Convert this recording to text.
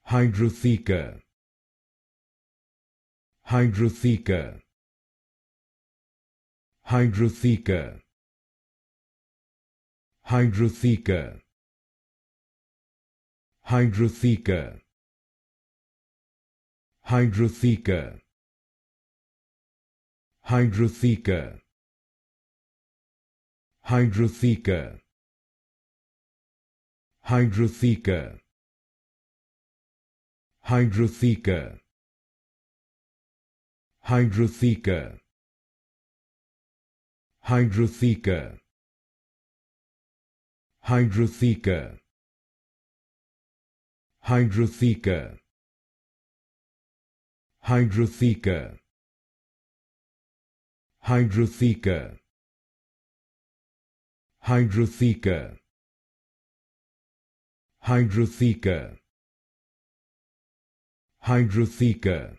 Hydrotheca, Hydrotheca, Hydrotheca, Hydrotheca, Hydrotheca, Hydrotheca, Hydrotheca, Hydrotheca, Hydrotheca, Hydrotheca, Hydrotheca, Hydrotheca, Hydrotheca, Hydrotheca, Hydrotheca, Hydrotheca, Hydrotheca, Hydrotheca, Hydrotheca,